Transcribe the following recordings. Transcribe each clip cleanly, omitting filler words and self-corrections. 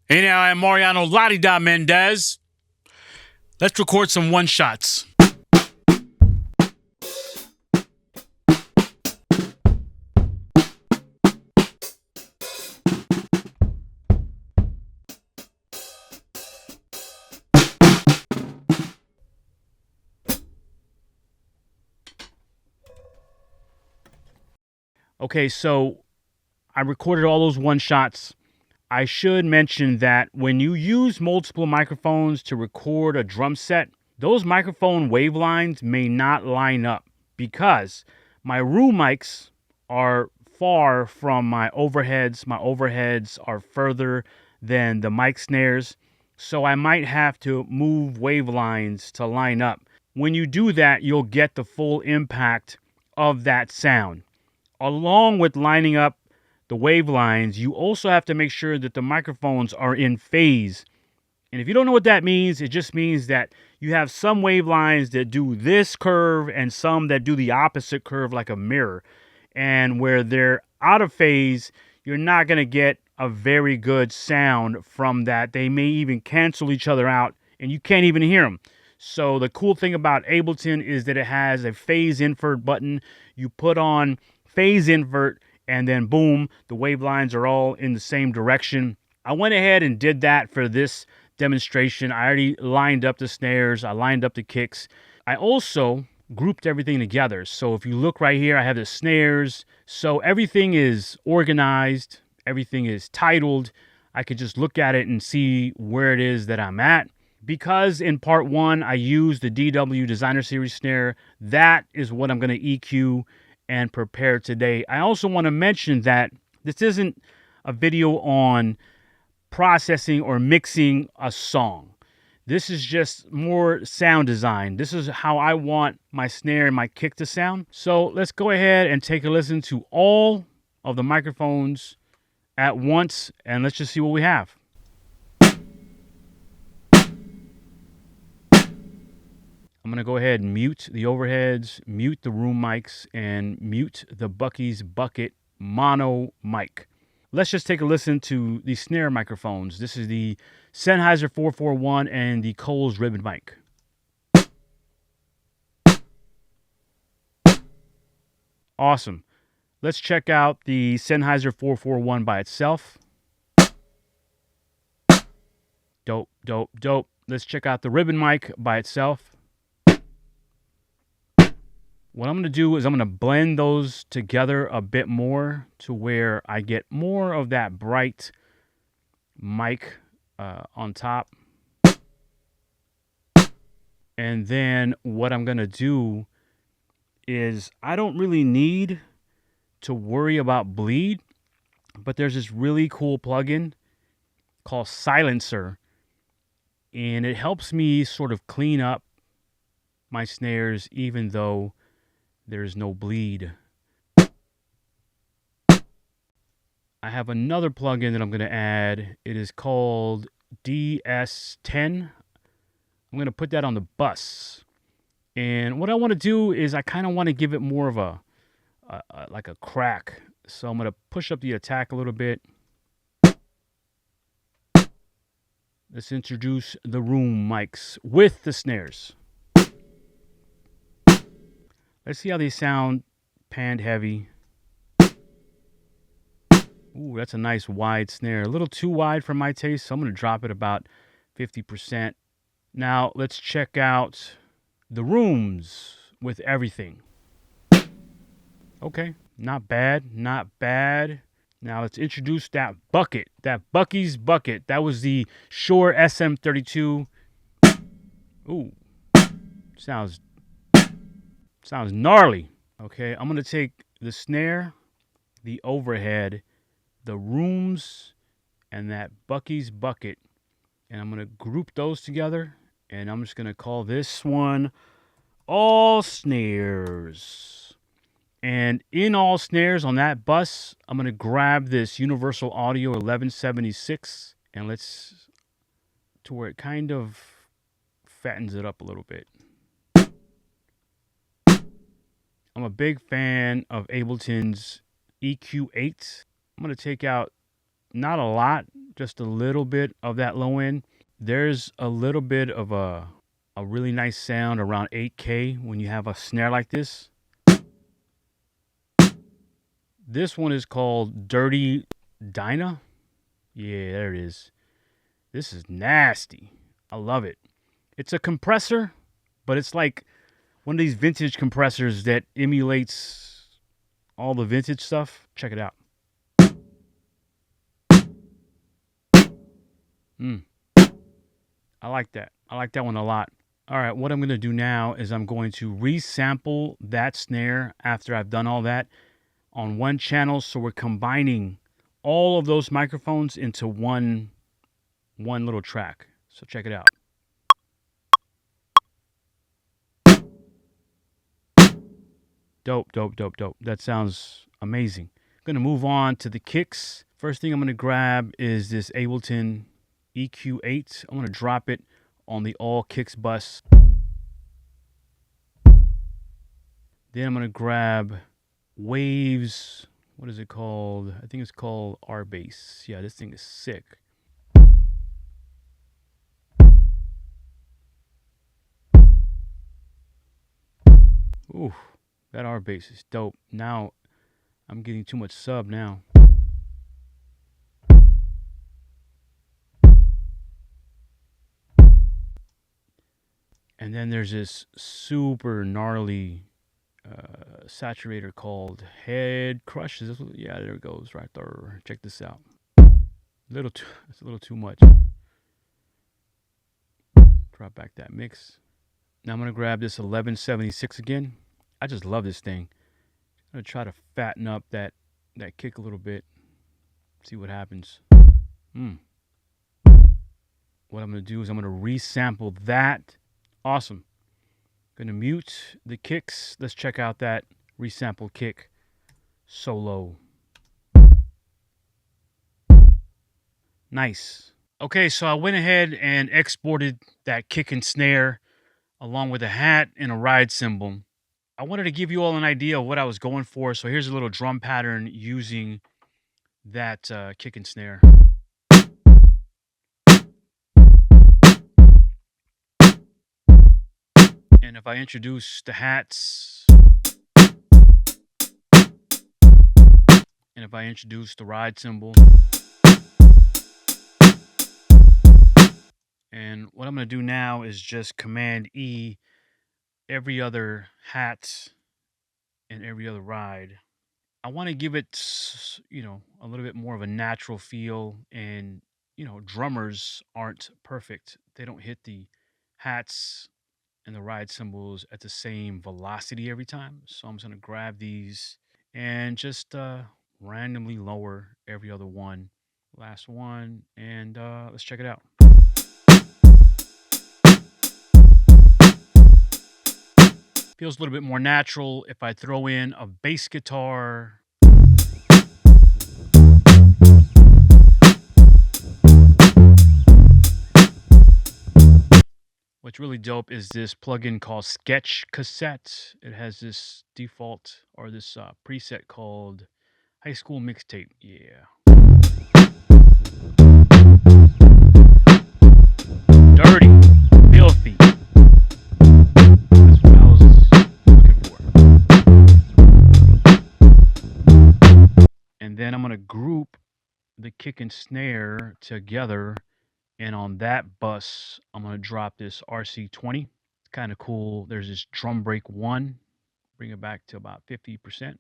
Hey now, I'm Mariano Ladida Mendez. Let's record some one shots. Okay, so I recorded all those one shots. I should mention that when you use multiple microphones to record a drum set, those microphone wavelines may not line up because my room mics are far from my overheads. My overheads are further than the mic snares. So I might have to move wavelines to line up. When you do that, you'll get the full impact of that sound. Along with lining up the wavelines, you also have to make sure that the microphones are in phase. And if you don't know what that means, it just means that you have some wavelines that do this curve and some that do the opposite curve like a mirror. And where they're out of phase, you're not going to get a very good sound from that. They may even cancel each other out and you can't even hear them. So the cool thing about Ableton is that it has a phase invert button. You put on phase invert and then boom, the wavelines are all in the same direction. I went ahead and did that for this demonstration. I already lined up the snares, I lined up the kicks. I also grouped everything together. So if you look right here, I have the snares. So everything is organized, everything is titled. I could just look at it and see where it is that I'm at. Because in part one, I used the DW Designer Series snare, that is what I'm going to EQ and prepare today. I also want to mention that this isn't a video on processing or mixing a song. This is just more sound design. This is how I want my snare and my kick to sound. So let's go ahead and take a listen to all of the microphones at once and let's just see what we have. I'm going to go ahead and mute the overheads, mute the room mics, and mute the Bucky's Bucket mono mic. Let's just take a listen to the snare microphones. This is the Sennheiser 441 and the Coles ribbon mic. Awesome. Let's check out the Sennheiser 441 by itself. Dope, dope, dope. Let's check out the ribbon mic by itself. What I'm going to do is I'm going to blend those together a bit more to where I get more of that bright mic on top. And then what I'm going to do is I don't really need to worry about bleed, but there's this really cool plugin called Silencer, and it helps me sort of clean up my snares even though there's no bleed. I have another plugin that I'm going to add. It is called DS10. I'm going to put that on the bus. And what I want to do is I kind of want to give it more of a like a crack. So I'm going to push up the attack a little bit. Let's introduce the room mics with the snares. Let's see how they sound panned heavy. Ooh, that's a nice wide snare. A little too wide for my taste, so I'm going to drop it about 50%. Now, let's check out the rooms with everything. Okay, not bad, not bad. Now, let's introduce that bucket, that Bucky's Bucket. That was the Shure SM32. Ooh, sounds gnarly. Okay, I'm going to take the snare, the overhead, the rooms, and that Bucky's Bucket, and I'm going to group those together, and I'm just going to call this one All Snares. And in All Snares on that bus, I'm going to grab this Universal Audio 1176, and let's, to where it kind of fattens it up a little bit. I'm a big fan of Ableton's EQ8. I'm going to take out not a lot, just a little bit of that low end. There's a little bit of a really nice sound around 8K when you have a snare like this. This one is called Dirty Dinah. Yeah, there it is. This is nasty. I love it. It's a compressor, but it's like one of these vintage compressors that emulates all the vintage stuff. Check it out. I like that. I like that one a lot. All right, what I'm going to do now is I'm going to resample that snare after I've done all that on one channel. So we're combining all of those microphones into one little track. So check it out. Dope, dope, dope, dope. That sounds amazing. I'm going to move on to the kicks. First thing I'm going to grab is this Ableton EQ8. I'm going to drop it on the all kicks bus. Then I'm going to grab Waves. What is it called? I think it's called R-Bass. Yeah, this thing is sick. Ooh, that R-Bass is dope. Now, I'm getting too much sub now. And then there's this super gnarly saturator called Head Crush. Is this what, yeah, there it goes right there. Check this out. It's a little too much. Drop back that mix. Now I'm gonna grab this 1176 again. I just love this thing. I'm gonna try to fatten up that kick a little bit. See what happens. What I'm gonna do is I'm gonna resample that. Awesome. Gonna mute the kicks. Let's check out that resample kick solo. Nice. Okay, so I went ahead and exported that kick and snare along with a hat and a ride cymbal. I wanted to give you all an idea of what I was going for. So here's a little drum pattern using that kick and snare. And if I introduce the hats, and if I introduce the ride cymbal, and what I'm going to do now is just Command E every other hat and every other ride. I want to give it, a little bit more of a natural feel. And, drummers aren't perfect. They don't hit the hats and the ride cymbals at the same velocity every time. So I'm just going to grab these and just randomly lower every other one. Last one, and let's check it out. Feels a little bit more natural if I throw in a bass guitar. What's really dope is this plugin called Sketch Cassette. It has this default or this preset called High School Mixtape. Yeah. Dirty, filthy. That's what I was looking for. And then I'm going to group the kick and snare together. And on that bus, I'm going to drop this RC20. It's kind of cool. There's this drum break 1. Bring it back to about 50%.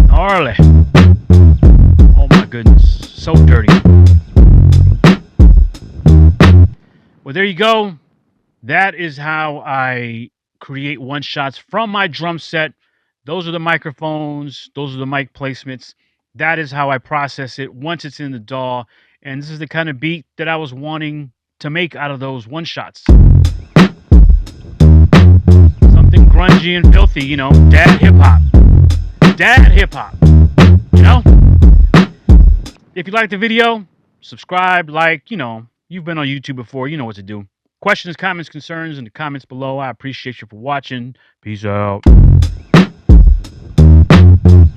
Gnarly. Oh my goodness. So dirty. Well, there you go. That is how I create one-shots from my drum set. Those are the microphones. Those are the mic placements. That is how I process it once it's in the DAW. And this is the kind of beat that I was wanting to make out of those one-shots. Something grungy and filthy, dad hip-hop. Dad hip-hop, If you liked the video, subscribe, like, you've been on YouTube before, you know what to do. Questions, comments, concerns in the comments below. I appreciate you for watching. Peace out.